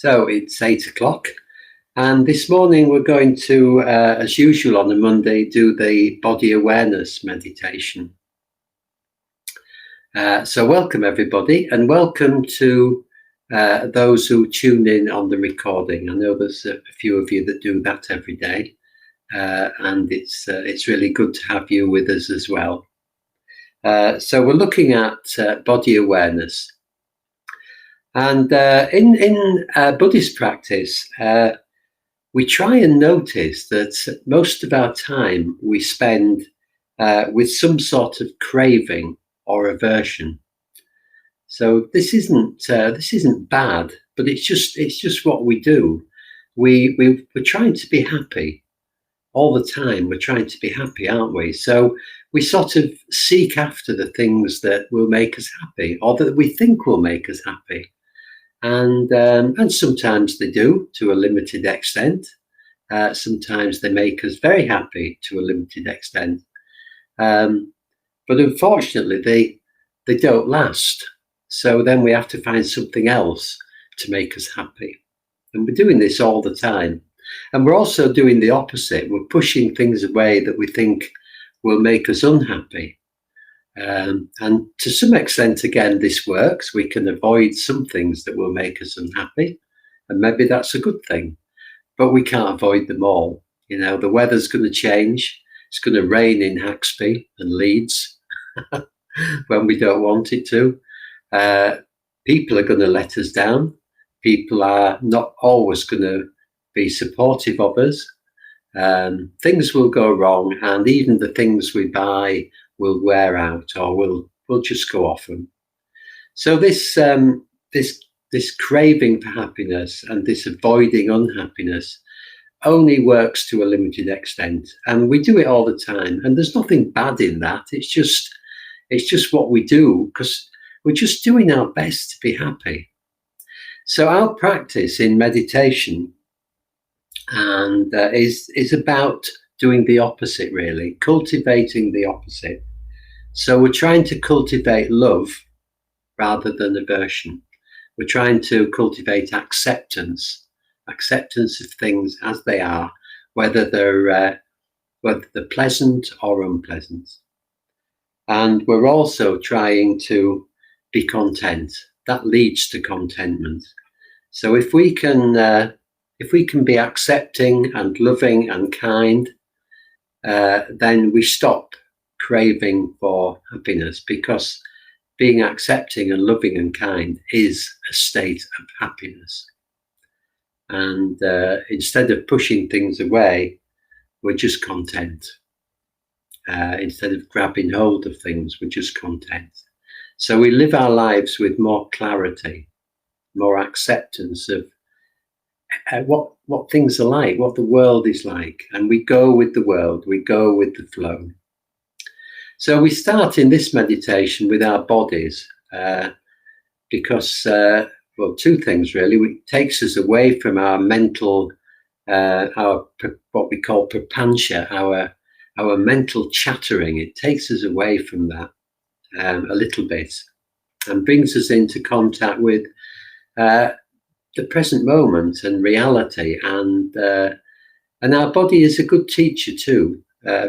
So it's 8 o'clock, and this morning we're going to, as usual on a Monday, do the body awareness meditation. So welcome everybody, and welcome to those who tune in on the recording. I know there's a few of you that do that every day, and it's really good to have you with us as well. So we're looking at body awareness. And in Buddhist practice, we try and notice that most of our time we spend with some sort of craving or aversion. So this isn't bad, but it's just what we do. We're trying to be happy all the time. We're trying to be happy, aren't we? So we sort of seek after the things that will make us happy, or that we think will make us happy. And sometimes they do to a limited extent. Sometimes they make us very happy to a limited extent. But unfortunately, they don't last. So then we have to find something else to make us happy. And we're doing this all the time. And we're also doing the opposite. We're pushing things away that we think will make us unhappy. And to some extent, again, this works. We can avoid some things that will make us unhappy, and maybe that's a good thing, but we can't avoid them all. You know, the weather's going to change. It's going to rain in Haxby and Leeds when we don't want it to. People are going to let us down. People are not always going to be supportive of us. Things will go wrong, and even the things we buy will wear out, or will just go off them. So this craving for happiness and this avoiding unhappiness only works to a limited extent, and we do it all the time. And there's nothing bad in that. It's just what we do, because we're just doing our best to be happy. So our practice in meditation and is about doing the opposite, really, cultivating the opposite. So we're trying to cultivate love rather than aversion. We're trying to cultivate acceptance of things as they are, whether they're pleasant or unpleasant. And we're also trying to be content. That leads to contentment. So if we can be accepting and loving and kind, then we stop craving for happiness, because being accepting and loving and kind is a state of happiness. And instead of pushing things away, we're just content. Instead of grabbing hold of things, we're just content. So we live our lives with more clarity, more acceptance of what things are like, what the world is like, and we go with the world, we go with the flow. So we start in this meditation with our bodies, because two things really. It takes us away from our mental, our what we call prapancha, our mental chattering. It takes us away from that a little bit, and brings us into contact with the present moment and reality. And our body is a good teacher too,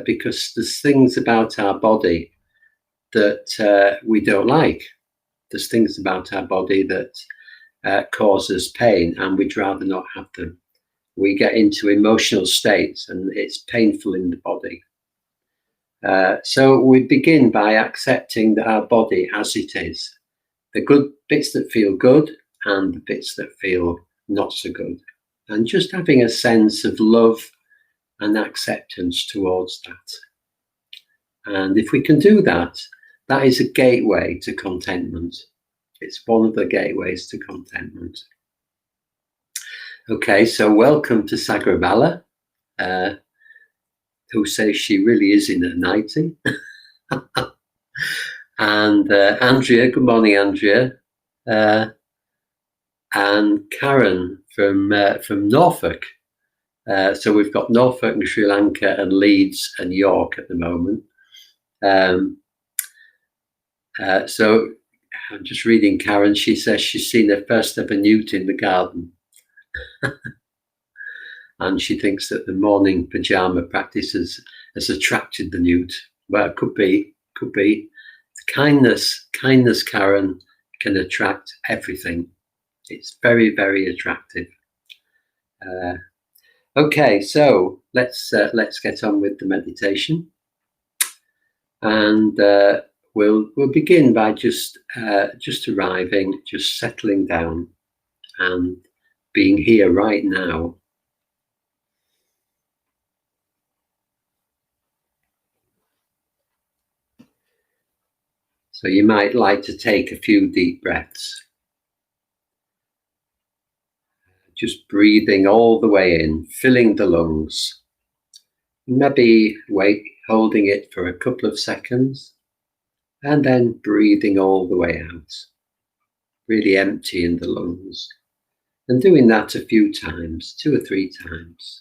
because there's things about our body that we don't like. There's things about our body that cause us pain, and we'd rather not have them. We get into emotional states, and it's painful in the body. So we begin by accepting that our body as it is, the good bits that feel good and the bits that feel not so good, and just having a sense of love and acceptance towards that. And if we can do that, that is a gateway to contentment. It's one of the gateways to contentment. Okay, so welcome to Shakyapada, who says she really is in her 90. And Andrea, good morning, Andrea. And Karen from Norfolk. So we've got Norfolk and Sri Lanka and Leeds and York at the moment. So I'm just reading Karen. She says she's seen her first ever newt in the garden. And she thinks that the morning pajama practice has attracted the newt. Well, it could be. Kindness, Karen, can attract everything. It's very, very attractive. Okay, so let's get on with the meditation, and we'll begin by just arriving, just settling down, and being here right now. So you might like to take a few deep breaths, just breathing all the way in, filling the lungs. Maybe holding it for a couple of seconds, and then breathing all the way out, really emptying the lungs, and doing that a few times, 2 or 3 times.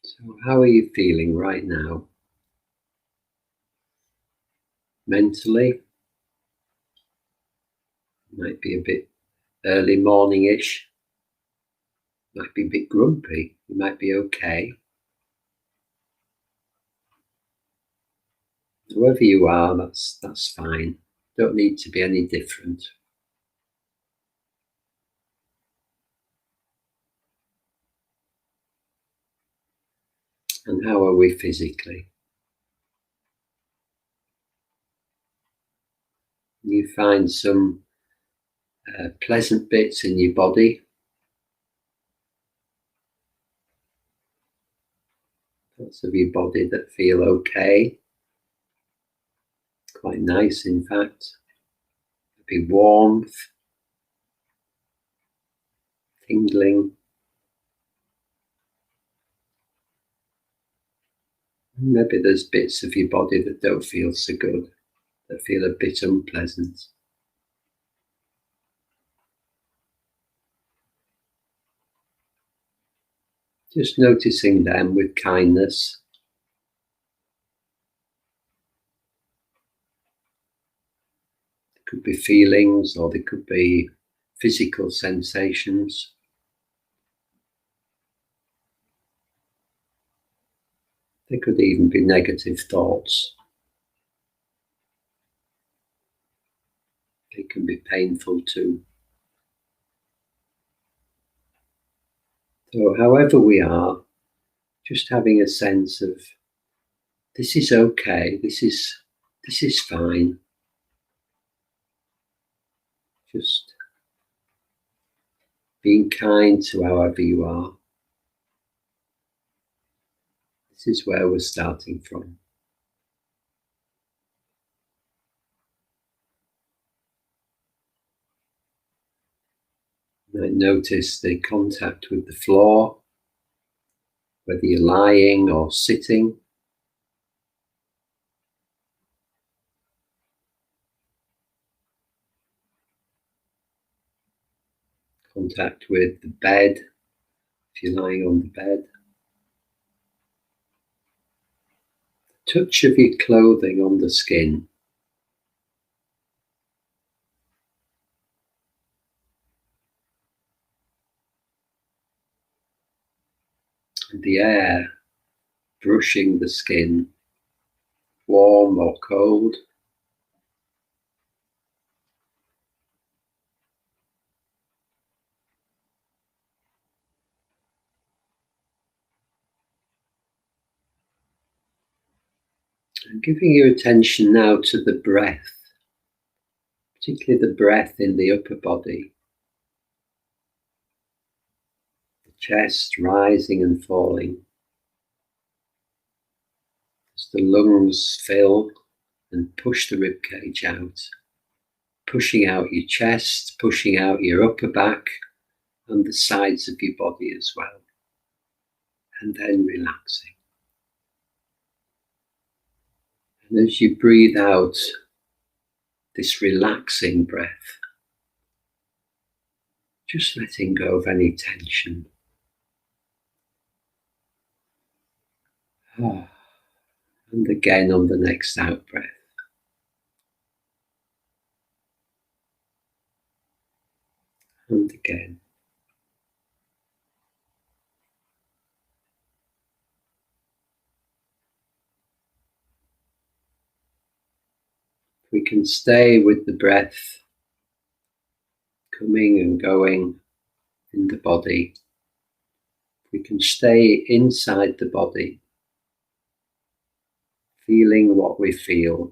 So how are you feeling right now? Mentally? Might be a bit early morning-ish. Might be a bit grumpy. You might be okay. Whoever you are, that's fine. Don't need to be any different. And how are we physically? You find some pleasant bits in your body. Parts of your body that feel okay. Quite nice, in fact. Maybe warmth, tingling. Maybe there's bits of your body that don't feel so good, that feel a bit unpleasant. Just noticing them with kindness. There could be feelings, or there could be physical sensations. There could even be negative thoughts. They can be painful too. So however we are, just having a sense of this is okay, this is fine. Just being kind to however you are. This is where we're starting from. You might notice the contact with the floor, whether you're lying or sitting. Contact with the bed, if you're lying on the bed. Touch of your clothing on the skin. And the air brushing the skin, warm or cold. And giving your attention now to the breath, particularly the breath in the upper body. The chest rising and falling. As the lungs fill and push the ribcage out. Pushing out your chest, pushing out your upper back and the sides of your body as well. and then relaxing. And as you breathe out this relaxing breath, just letting go of any tension. And again on the next out breath. And again. We can stay with the breath coming and going in the body. We can stay inside the body, feeling what we feel.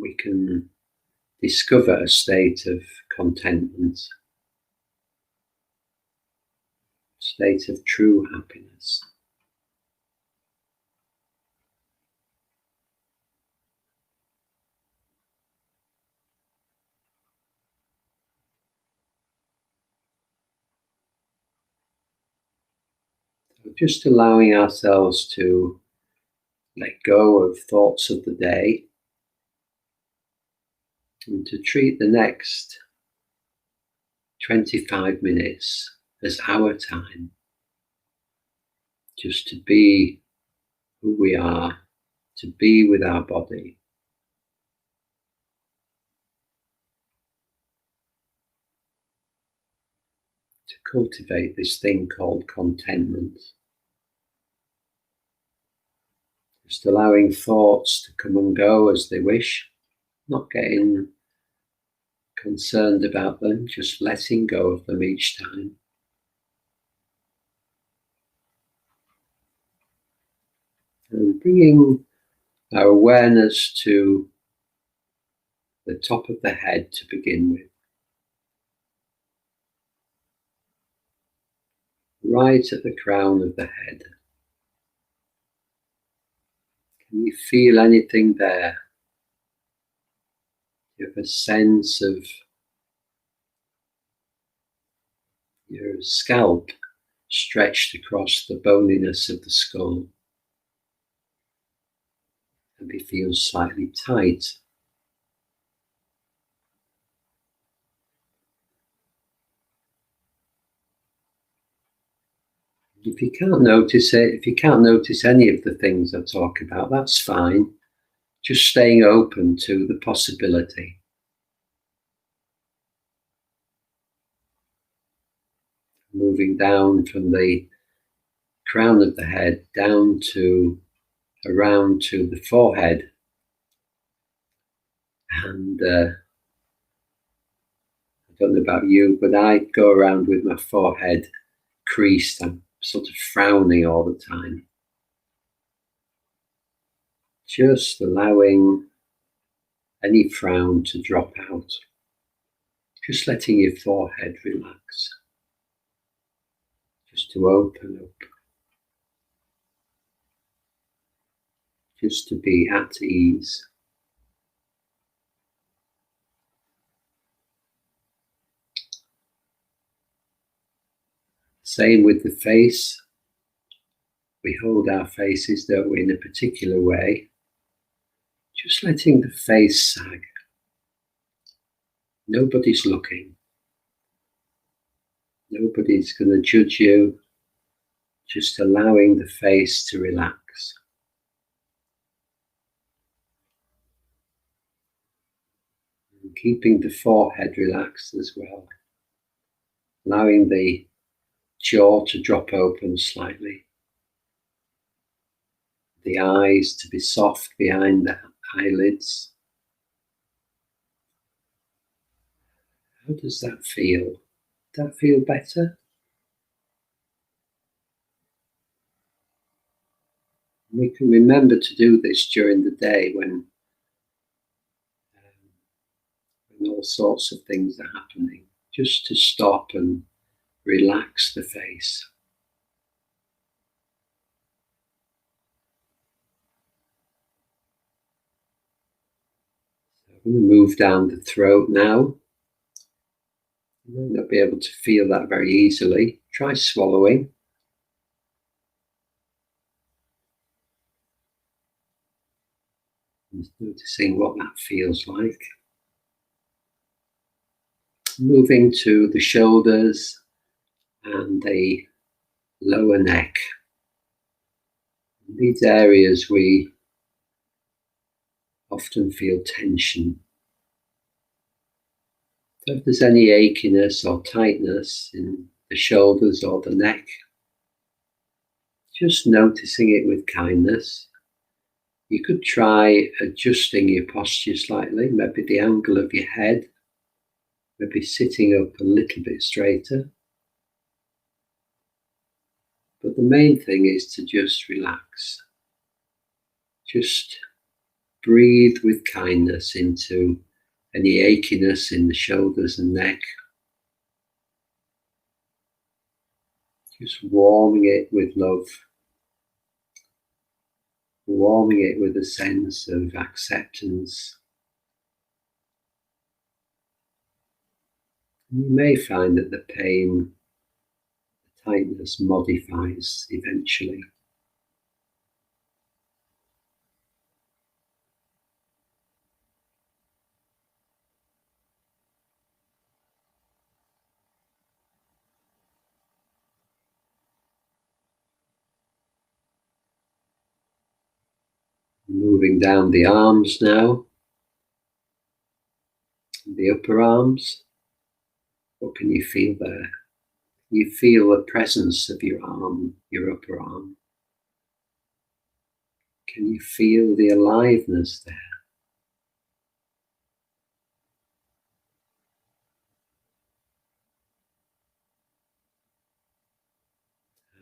We can discover a state of contentment, a state of true happiness. So just allowing ourselves to let go of thoughts of the day and to treat the next 25 minutes as our time, just to be who we are, to be with our body. To cultivate this thing called contentment. Just allowing thoughts to come and go as they wish, not getting concerned about them, just letting go of them each time. And bringing our awareness to the top of the head to begin with. Right at the crown of the head. Can you feel anything there? You have a sense of your scalp stretched across the boniness of the skull. And it feels slightly tight. If you can't notice it, if you can't notice any of the things I talk about, that's fine. Just staying open to the possibility. Moving down from the crown of the head down to around to the forehead. And I don't know about you, but I go around with my forehead creased. I'm sort of frowning all the time. Just allowing any frown to drop out. Just letting your forehead relax. Just to open up. Just to be at ease. Same with the face. We hold our faces, don't we, in a particular way. Just letting the face sag. Nobody's looking. Nobody's going to judge you. Just allowing the face to relax. And keeping the forehead relaxed as well. Allowing the jaw to drop open slightly. The eyes to be soft behind the eyelids. How does that feel? Does that feel better? We can remember to do this during the day when all sorts of things are happening, just to stop and relax the face. So I'm going to move down the throat now. You might not be able to feel that very easily. Try swallowing. Just noticing what that feels like. Moving to the shoulders and the lower neck. In these areas we often feel tension. So if there's any achiness or tightness in the shoulders or the neck, just noticing it with kindness. You could try adjusting your posture slightly, maybe the angle of your head, maybe sitting up a little bit straighter. But the main thing is to just relax. Just breathe with kindness into any achiness in the shoulders and neck. Just warming it with love. Warming it with a sense of acceptance. You may find that the pain, the tightness modifies eventually. Moving down the arms now, the upper arms. What can you feel there? You feel the presence of your arm, your upper arm. Can you feel the aliveness there?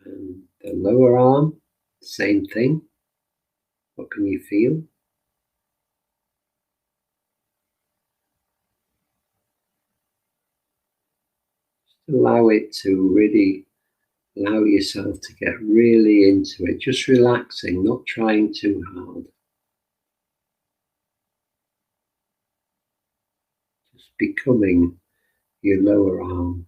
And the lower arm, same thing. What can you feel? Just allow it to really allow yourself to get really into it, just relaxing, not trying too hard. Just becoming your lower arm.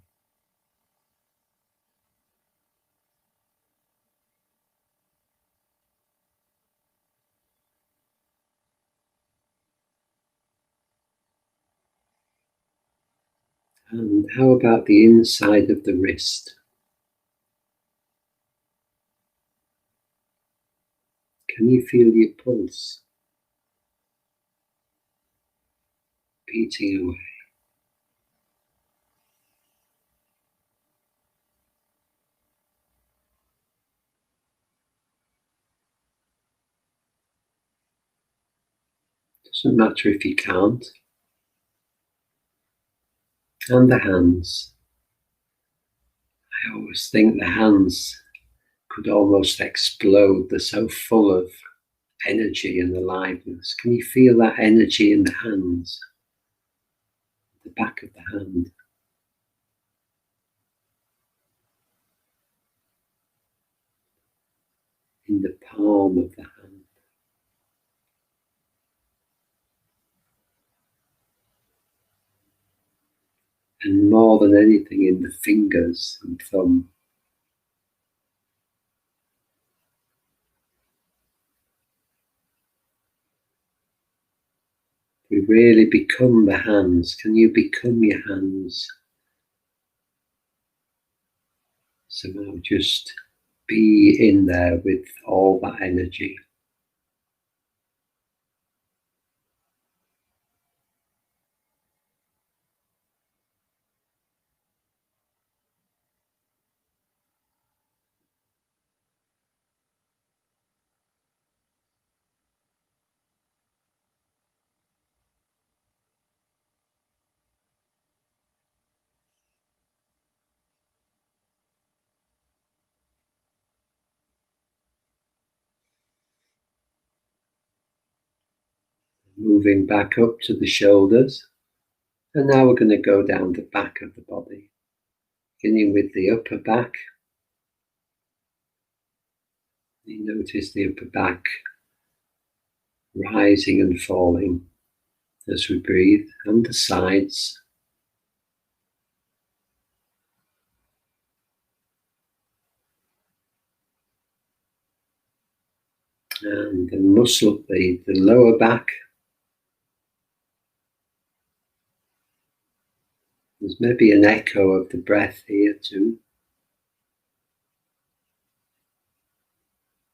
And how about the inside of the wrist? Can you feel your pulse beating away? Doesn't matter if you can't. And the hands. I always think the hands could almost explode. They're so full of energy and aliveness. Can you feel that energy in the hands? The back of the hand. In the palm of the hand. And more than anything in the fingers and thumb. We really become the hands. Can you become your hands? So now just be in there with all that energy. Moving back up to the shoulders. And now we're going to go down the back of the body. Beginning with the upper back. You notice the upper back rising and falling as we breathe, and the sides. And the muscle, the lower back. There's maybe an echo of the breath here too.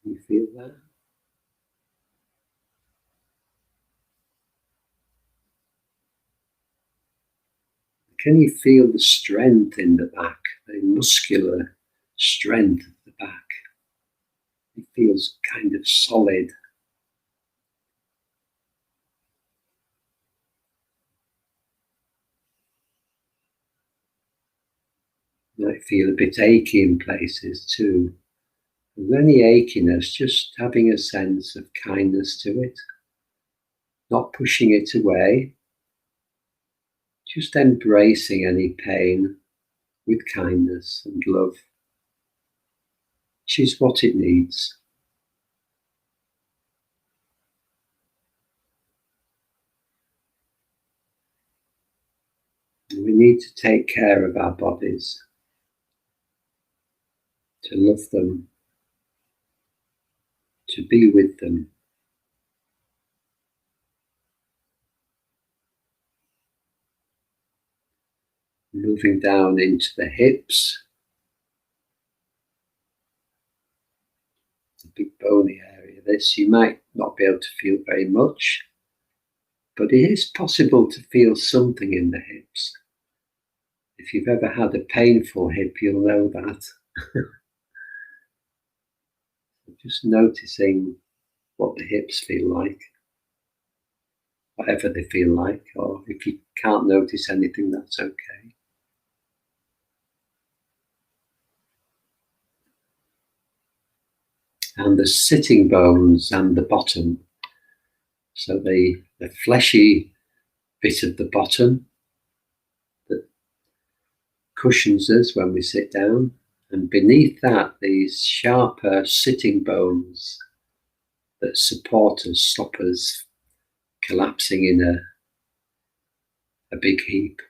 You feel that? Can you feel the strength in the back, the muscular strength of the back? It feels kind of solid. You might feel a bit achy in places too. With any achiness, just having a sense of kindness to it, not pushing it away, just embracing any pain with kindness and love, which is what it needs. We need to take care of our bodies, to love them, to be with them. Moving down into the hips, the big bony area. This you might not be able to feel very much, but it is possible to feel something in the hips. If you've ever had a painful hip, you'll know that. Just noticing what the hips feel like, whatever they feel like, or if you can't notice anything, that's okay. And the sitting bones and the bottom, so the fleshy bit of the bottom that cushions us when we sit down, and beneath that these sharper sitting bones that support us, stop us collapsing in a big heap.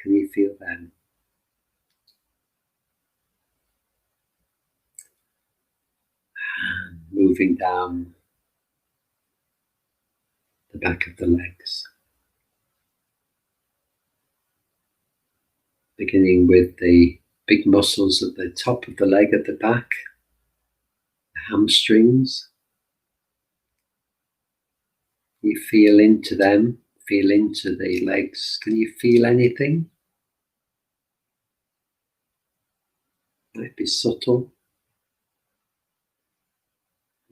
Can you feel them? And moving down the back of the legs, beginning with the big muscles at the top of the leg at the back, the hamstrings. You feel into them, feel into the legs. Can you feel anything? Might be subtle.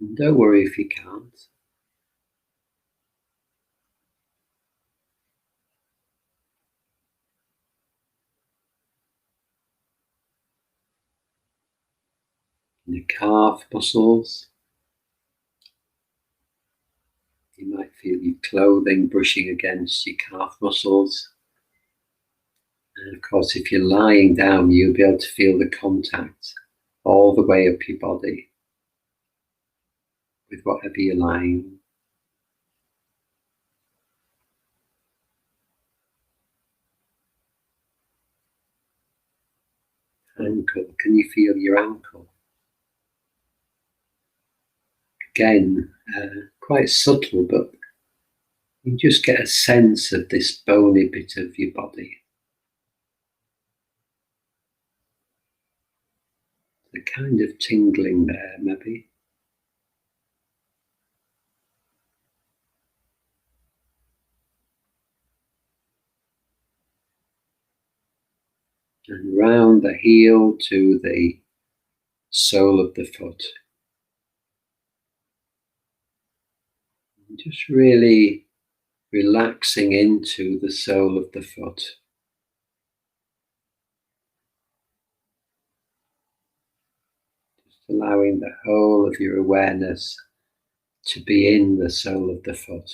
And don't worry if you can't. The calf muscles. You might feel your clothing brushing against your calf muscles. And of course, if you're lying down, you'll be able to feel the contact all the way up your body with whatever you're lying. Ankle, can you feel your ankle? Again, quite subtle, but you just get a sense of this bony bit of your body. The kind of tingling there, maybe. And round the heel to the sole of the foot. And just really relaxing into the sole of the foot. Just allowing the whole of your awareness to be in the sole of the foot.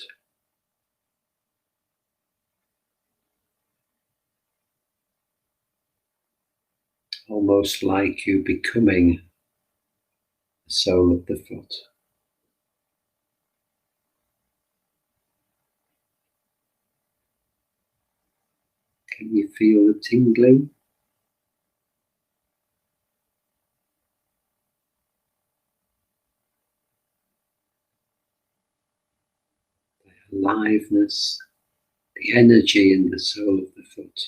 Almost like you becoming the sole of the foot. Can you feel the tingling? aliveness, the energy in the sole of the foot.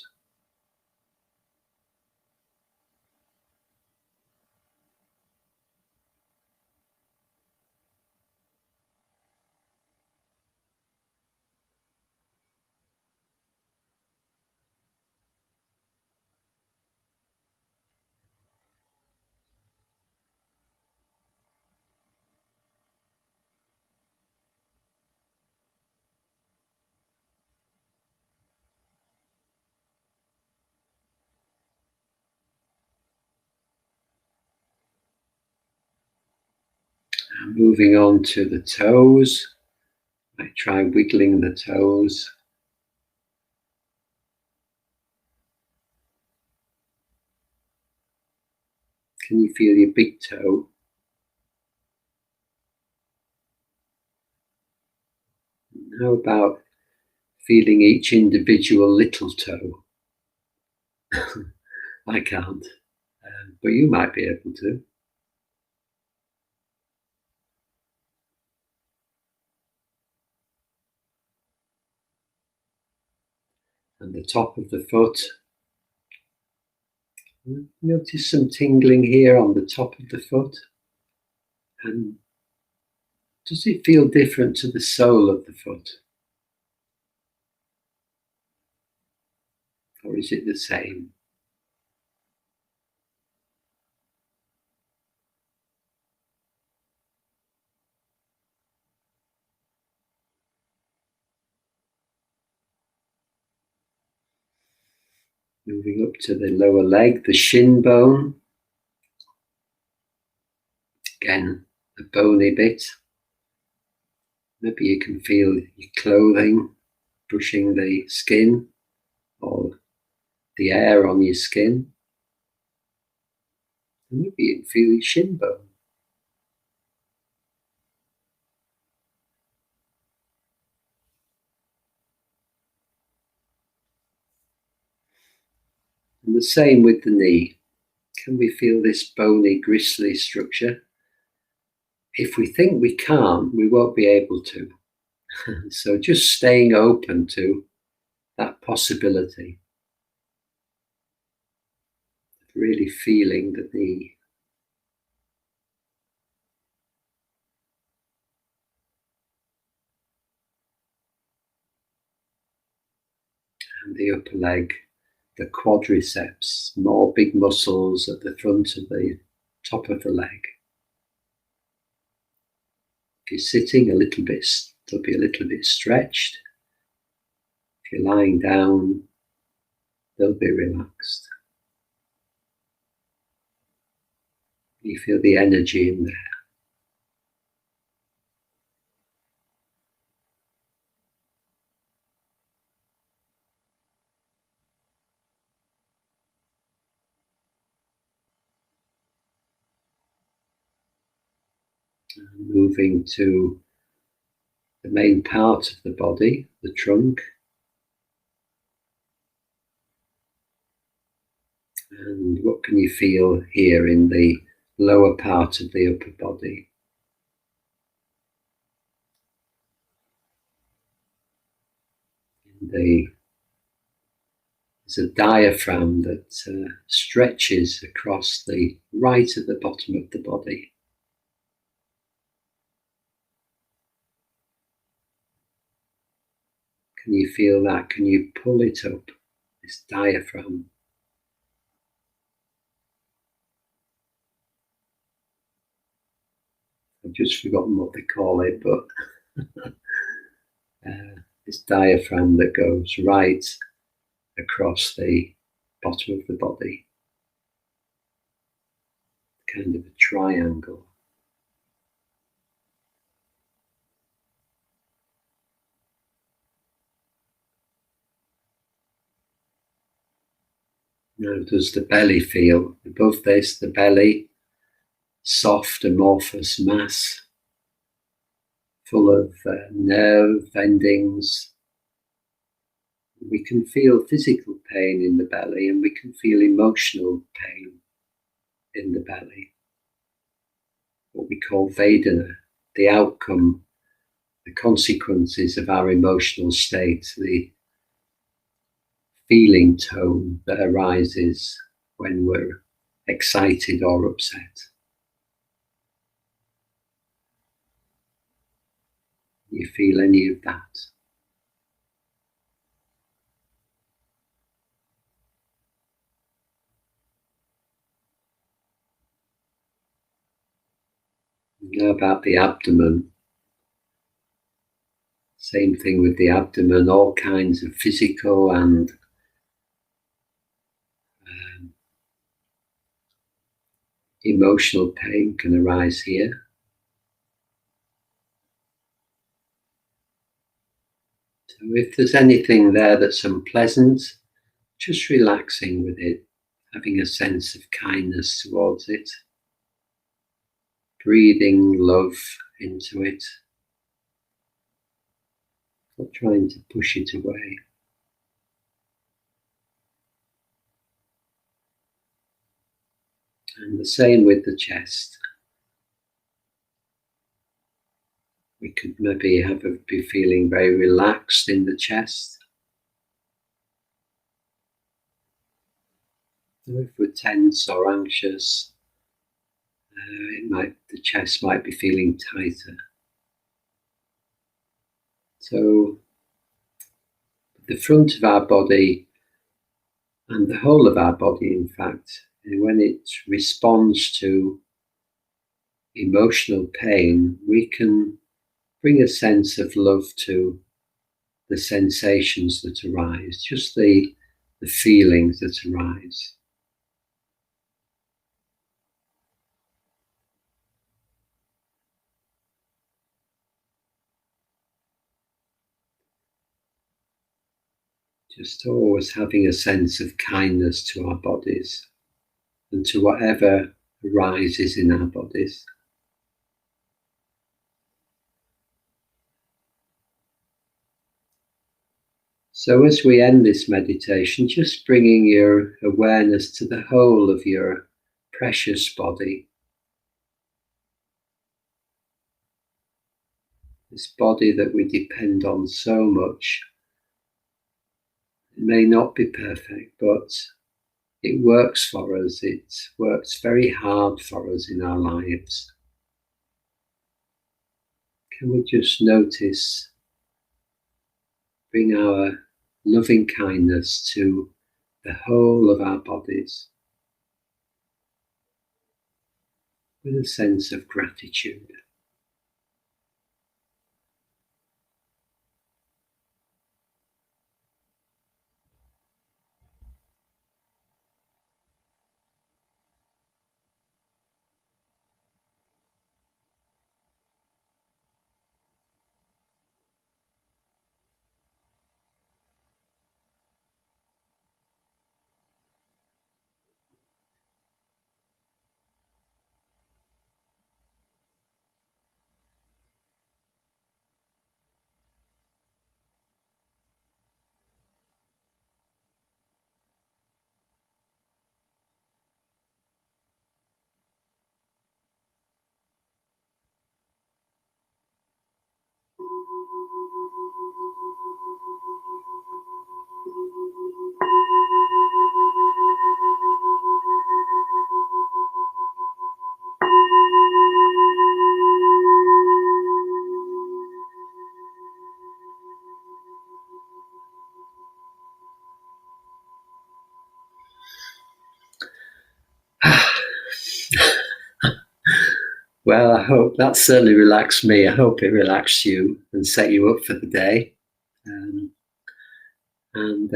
And moving on to the toes, I try wiggling the toes. Can you feel your big toe? How about feeling each individual little toe? I can't, but you might be able to. And the top of the foot. Notice some tingling here on the top of the foot. And does it feel different to the sole of the foot? Or is it the same? Moving up to the lower leg, the shin bone. Again, a bony bit. Maybe you can feel your clothing brushing the skin or the air on your skin. And maybe you can feel your shin bone. And the same with the knee. Can we feel this bony, gristly structure? If we think we can't, we won't be able to. So just staying open to that possibility. Really feeling the knee. And the upper leg, the quadriceps, more big muscles at the front of the top of the leg. If you're sitting, they'll be a little bit stretched. If you're lying down, they'll be relaxed. You feel the energy in there. And moving to the main part of the body, the trunk. And what can you feel here in the lower part of the upper body? There's a diaphragm that stretches across the right at the bottom of the body. Can you feel that? Can you pull it up, this diaphragm? I've just forgotten what they call it, but this diaphragm that goes right across the bottom of the body, kind of a triangle. Now, does the belly feel? Above this, the belly, soft amorphous mass, full of nerve endings. We can feel physical pain in the belly, and we can feel emotional pain in the belly. What we call Vedana, the outcome the consequences of our emotional state, the feeling tone that arises when we're excited or upset. You feel any of that? Now about the abdomen. Same thing with the abdomen, all kinds of physical and emotional pain can arise here. So if there's anything there that's unpleasant, just relaxing with it, having a sense of kindness towards it, breathing love into it, not trying to push it away. And the same with the chest. We could maybe be feeling very relaxed in the chest. So if we're tense or anxious, the chest might be feeling tighter. So the front of our body and the whole of our body, in fact, when it responds to emotional pain, we can bring a sense of love to the sensations that arise, just the feelings that arise. Just always having a sense of kindness to our bodies and to whatever arises in our bodies. So as we end this meditation, just bringing your awareness to the whole of your precious body. This body that we depend on so much. It may not be perfect, but it works for us. It works very hard for us in our lives. Can we just notice, bring our loving kindness to the whole of our bodies with a sense of gratitude. Well, I hope that certainly relaxed me. I hope it relaxed you and set you up for the day. And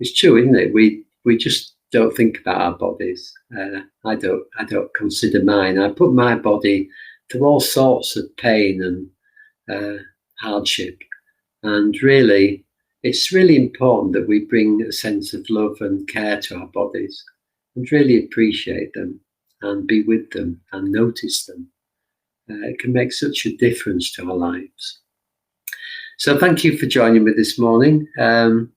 it's true, isn't it? We just don't think about our bodies. I don't consider mine. I put my body through all sorts of pain and hardship. And really, it's really important that we bring a sense of love and care to our bodies and really appreciate them and be with them and notice them. It can make such a difference to our lives. So thank you for joining me this morning. And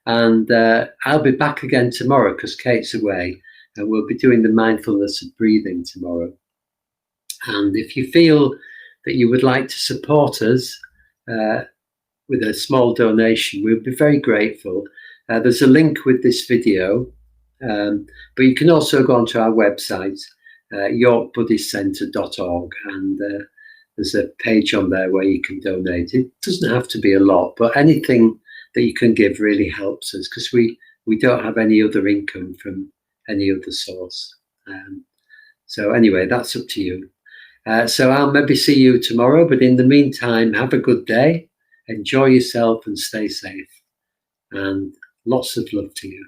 I'll be back again tomorrow because Kate's away, and we'll be doing the mindfulness of breathing tomorrow. And if you feel that you would like to support us, with a small donation, we'll be very grateful. There's a link with this video, but you can also go onto our website, yorkbuddhistcentre.org, and there's a page on there where you can donate. It doesn't have to be a lot, but anything that you can give really helps us, because we don't have any other income from any other source. So anyway, that's up to you. So I'll maybe see you tomorrow, but in the meantime, have a good day, enjoy yourself and stay safe, and lots of love to you.